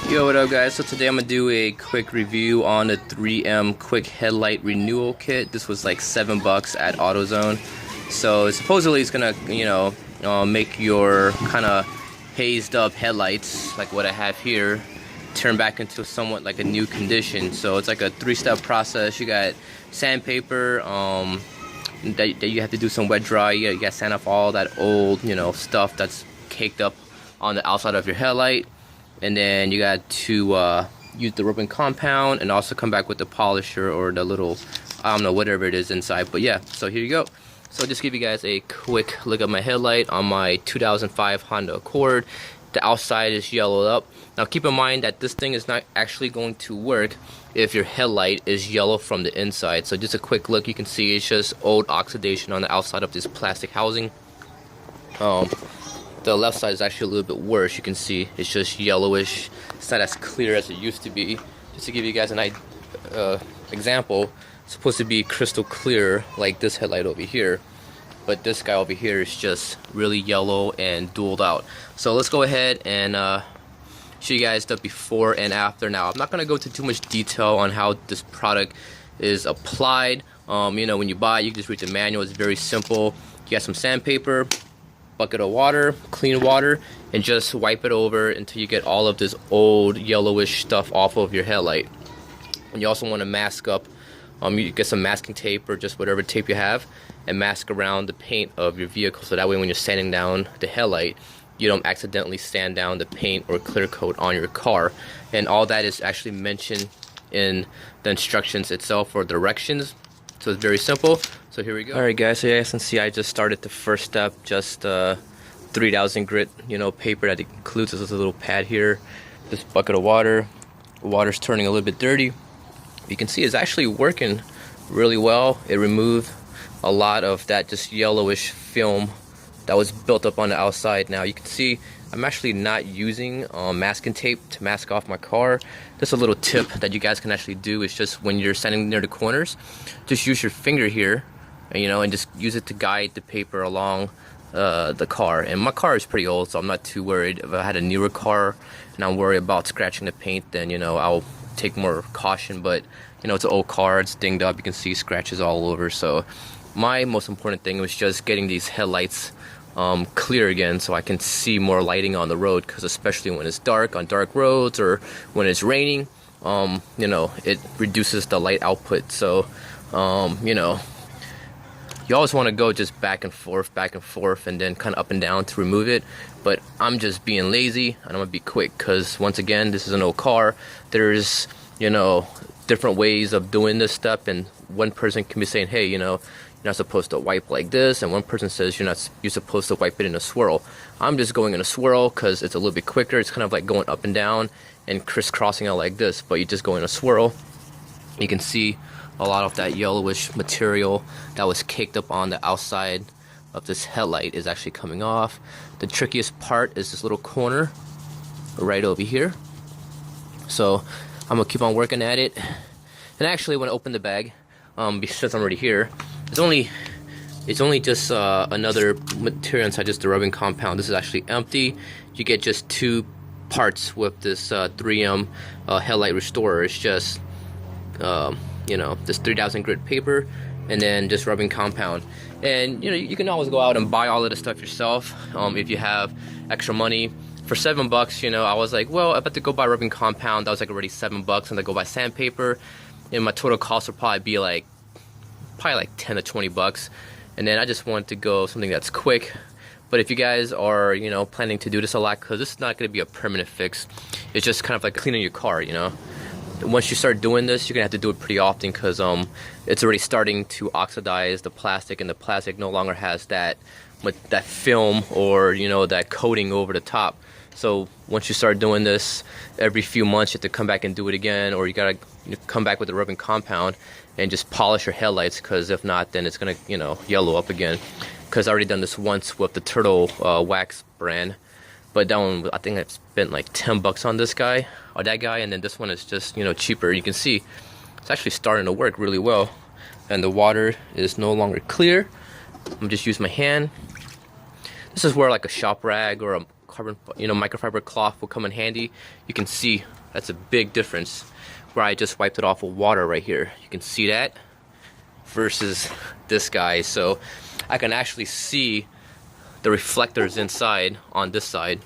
Yo, what up guys? So today I'm gonna do a quick review on the 3M quick headlight renewal kit. This was like $7 at AutoZone. So supposedly it's gonna, make your kind of hazed up headlights, like what I have here, turn back into somewhat like a new condition. So it's like a 3-step process. You got sandpaper, that you have to do some wet dry. You got to sand off all that old, stuff that's caked up on the outside of your headlight. And then you got to use the rubbing compound and also come back with the polisher or the little, I don't know, whatever it is inside. But yeah, so here you go. So just give you guys a quick look at my headlight on my 2005 Honda Accord. The outside is yellowed up. Now keep in mind that this thing is not actually going to work if your headlight is yellow from the inside. So just a quick look, you can see it's just old oxidation on the outside of this plastic housing. The left side is actually a little bit worse. You can see it's just yellowish. It's not as clear as it used to be. Just to give you guys an example, it's supposed to be crystal clear like this headlight over here. But this guy over here is just really yellow and dulled out. So let's go ahead and show you guys the before and after. Now I'm not going to go into too much detail on how this product is applied. When you buy it, you can just read the manual. It's very simple. You got some sandpaper, bucket of water, clean water, and just wipe it over until you get all of this old yellowish stuff off of your headlight. And you also want to mask up. You get some masking tape or just whatever tape you have and mask around the paint of your vehicle, so that way when you're sanding down the headlight, you don't accidentally sand down the paint or clear coat on your car. And all that is actually mentioned in the instructions itself or directions. So it's very simple. So here we go. Alright guys, so you guys can see I just started the first step, just 3000 grit paper that includes this little pad here, this bucket of water. The water's turning a little bit dirty. You can see it's actually working really well. It removed a lot of that just yellowish film that was built up on the outside. Now you can see I'm actually not using masking tape to mask off my car. Just a little tip that you guys can actually do is just when you're standing near the corners, just use your finger here, and just use it to guide the paper along the car. And my car is pretty old, so I'm not too worried. If I had a newer car and I'm worried about scratching the paint, then I'll take more caution. But it's an old car, it's dinged up, you can see scratches all over. So my most important thing was just getting these headlights clear again, so I can see more lighting on the road, because especially when it's dark on dark roads or when it's raining, it reduces the light output. So you always want to go just back and forth, and then kind of up and down to remove it. But I'm just being lazy, and I'm gonna be quick, because once again, this is an old car. There's different ways of doing this step, and one person can be saying, hey, you're not supposed to wipe like this, and one person says you're supposed to wipe it in a swirl. I'm just going in a swirl because it's a little bit quicker. It's kind of like going up and down and crisscrossing out like this, but you just go in a swirl. You can see a lot of that yellowish material that was caked up on the outside of this headlight is actually coming off. The trickiest part is this little corner right over here. So I'm gonna keep on working at it. And actually, when I open the bag, because I'm already here, it's only just another material inside, just the rubbing compound. This is actually empty. You get just 2 parts with this 3M headlight restorer. It's just this 3000 grit paper and then just rubbing compound. And you can always go out and buy all of this stuff yourself if you have extra money. For $7, I was like, well, I bet to go buy rubbing compound. That was like already $7, and then go buy sandpaper, and my total cost would probably be like 10 to 20 bucks. And then I just wanted to go something that's quick. But if you guys are planning to do this a lot, because this is not going to be a permanent fix, it's just kind of like cleaning your car. Once you start doing this, you're gonna have to do it pretty often, because it's already starting to oxidize the plastic, and the plastic no longer has that film or that coating over the top. So once you start doing this every few months, you have to come back and do it again, or you gotta come back with the rubbing compound and just polish your headlights, because if not, then it's gonna yellow up again. Because I already done this once with the Turtle Wax brand, but that one, I think I spent like $10 on this guy or that guy, and then this one is just cheaper. You can see it's actually starting to work really well, and the water is no longer clear. I'm just using my hand. This is where like a shop rag or a microfiber cloth will come in handy. You can see that's a big difference where I just wiped it off with water right here. You can see that versus this guy. So I can actually see the reflectors inside on this side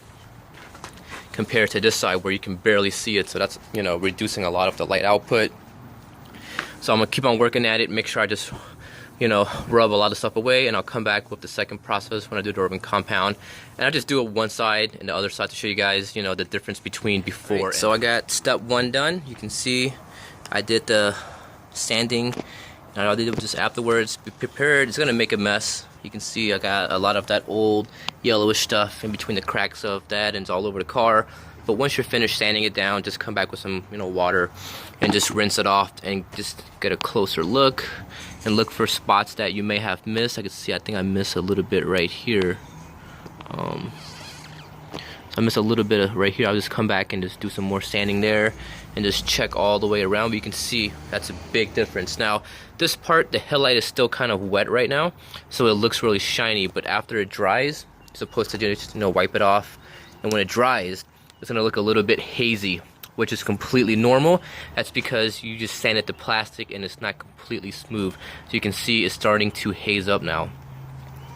compared to this side where you can barely see it. So that's, reducing a lot of the light output. So I'm gonna keep on working at it, make sure I just rub a lot of stuff away, and I'll come back with the second process when I do the rubbing compound. And I just do it one side and the other side to show you guys, the difference between before. Right, so I got step 1 done. You can see I did the sanding, and all I did was just afterwards be prepared. It's gonna make a mess. You can see I got a lot of that old yellowish stuff in between the cracks of that, and it's all over the car. But once you're finished sanding it down, just come back with some water and just rinse it off and just get a closer look and look for spots that you may have missed. I can see I think I missed a little bit right here. I missed a little bit of right here. I'll just come back and just do some more sanding there and just check all the way around. But you can see that's a big difference. Now this part, the headlight is still kind of wet right now, so it looks really shiny, but after it dries, you're supposed to just wipe it off, and when it dries, it's gonna look a little bit hazy, which is completely normal. That's because you just sanded the plastic and it's not completely smooth. So you can see it's starting to haze up now,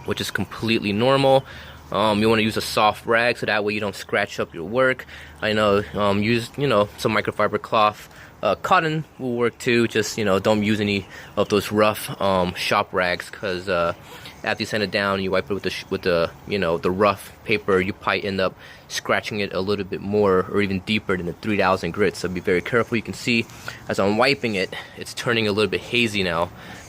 which is completely normal. You want to use a soft rag so that way you don't scratch up your work. I know, use some microfiber cloth. Cotton will work too. Just don't use any of those rough shop rags, because after you sand it down, you wipe it with the rough paper, you probably end up scratching it a little bit more or even deeper than the 3000 grit. So be very careful. You can see as I'm wiping it, it's turning a little bit hazy now.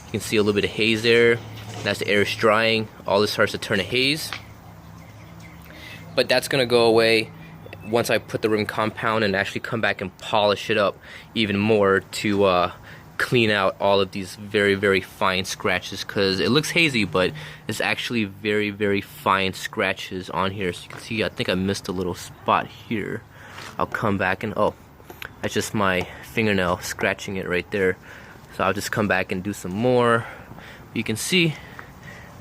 You can see a little bit of haze there. As the air is drying, all this starts to turn to haze. But that's gonna go away once I put the rim compound and actually come back and polish it up even more to clean out all of these very, very fine scratches, because it looks hazy, but it's actually very, very fine scratches on here. So you can see I think I missed a little spot here. I'll come back and that's just my fingernail scratching it right there. So I'll just come back and do some more. You can see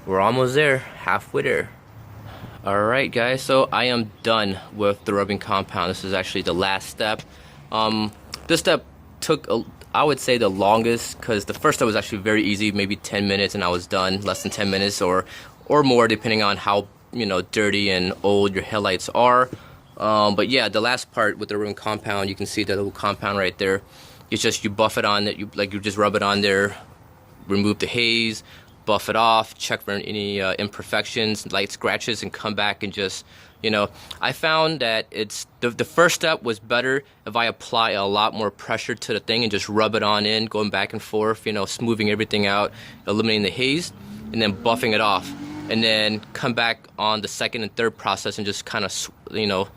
we're almost there, halfway there. Alright guys, so I am done with the rubbing compound. This is actually the last step. This step took I would say the longest, because the first step was actually very easy, maybe 10 minutes and I was done, less than 10 minutes or more, depending on how dirty and old your headlights are. But yeah, the last part with the rubbing compound, you can see the little compound right there. It's just you buff it on that, you just rub it on there, remove the haze, buff it off, check for any imperfections, light scratches, and come back and just I found that it's the first step was better if I apply a lot more pressure to the thing and just rub it on in, going back and forth, smoothing everything out, eliminating the haze, and then buffing it off, and then come back on the second and third process and just kind of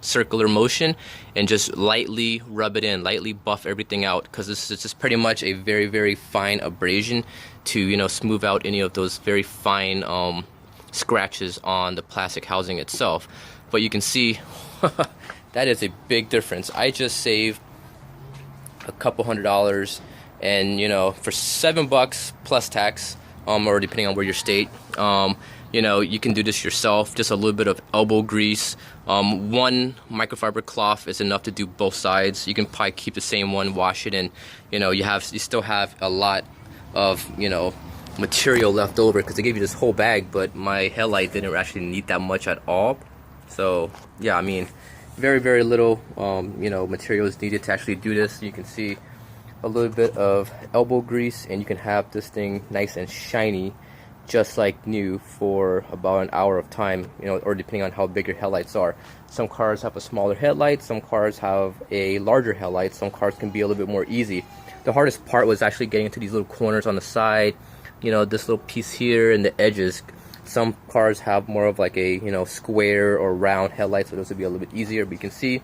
circular motion and just lightly rub it in, lightly buff everything out, because this is just pretty much a very, very fine abrasion to smooth out any of those very fine scratches on the plastic housing itself. But you can see that is a big difference. I just saved a couple $100, and for $7 plus tax, or depending on where your state, you can do this yourself. Just a little bit of elbow grease. One microfiber cloth is enough to do both sides. You can probably keep the same one, wash it, and you still have a lot of material left over, because they gave you this whole bag, but my headlight didn't actually need that much at all. So yeah, I mean, very, very little material is needed to actually do this. You can see a little bit of elbow grease, and you can have this thing nice and shiny, just like new, for about an hour of time, or depending on how big your headlights are. Some cars have a smaller headlight, some cars have a larger headlight, some cars can be a little bit more easy. The hardest part was actually getting into these little corners on the side, this little piece here and the edges. Some cars have more of like a square or round headlights, so those would be a little bit easier. But you can see,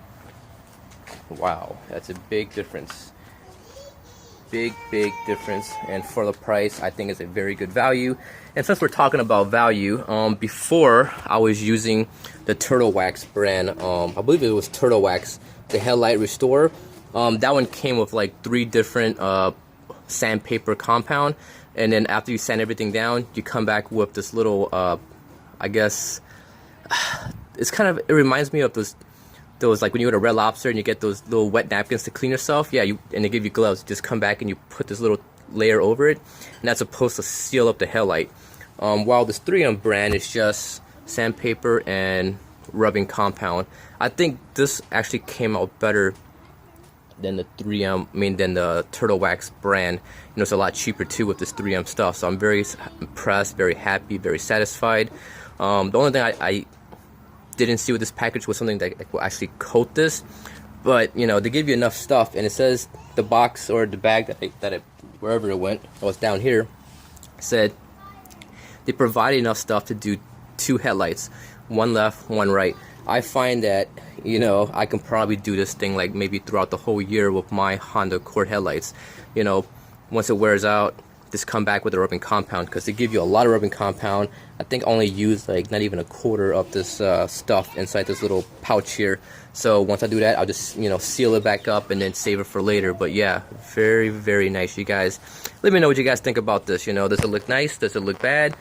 wow, that's a big difference. Big difference, and for the price, I think it's a very good value. And since we're talking about value, before I was using the Turtle Wax brand, I believe it was Turtle Wax, the Headlight Restore. That one came with like 3 different sandpaper compound, and then after you sand everything down, you come back with this little I guess it's kind of, it reminds me of those like when you go to Red Lobster and you get those little wet napkins to clean yourself. Yeah, and they give you gloves. You just come back and you put this little layer over it, and that's supposed to seal up the headlight. While this 3M brand is just sandpaper and rubbing compound. I think this actually came out better than the 3M, than the Turtle Wax brand. You know, it's a lot cheaper too with this 3M stuff. So I'm very impressed, very happy, very satisfied. The only thing I didn't see with this package was something that will actually coat this. But, you know, they give you enough stuff, and it says the box or the bag wherever it went, oh, it's down here, said they provided enough stuff to do 2 headlights, one left, one right. I find that, you know, I can probably do this thing like maybe throughout the whole year with my Honda Accord headlights. You know, once it wears out, just come back with a rubbing compound, because they give you a lot of rubbing compound. I think I only use like not even a quarter of this stuff inside this little pouch here. So once I do that, I'll just, you know, seal it back up and then save it for later. But yeah, very, very nice, you guys. Let me know what you guys think about this. You know, does it look nice? Does it look bad?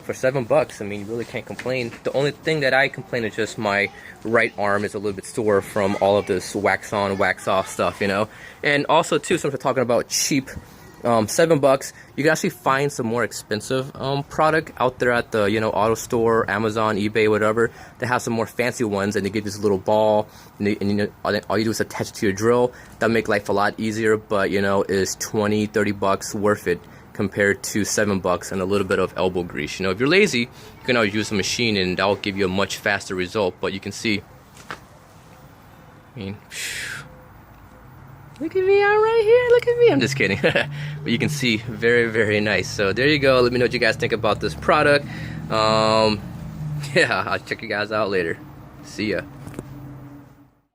For $7, I mean, you really can't complain. The only thing that I complain is just my right arm is a little bit sore from all of this wax on, wax off stuff, you know. And also too, since we're talking about cheap, $7, you can actually find some more expensive product out there at the, you know, auto store, Amazon, eBay, whatever. They have some more fancy ones, and they give you this little ball, and you know, all you do is attach it to your drill. That'll make life a lot easier, but you know, is $20-$30 worth it compared to $7 and a little bit of elbow grease. You know, if you're lazy, you can always use a machine, and that will give you a much faster result. But you can see, I mean, look at me, I'm right here, look at me. I'm just kidding. But you can see, very, very nice. So there you go. Let me know what you guys think about this product. Yeah, I'll check you guys out later. See ya.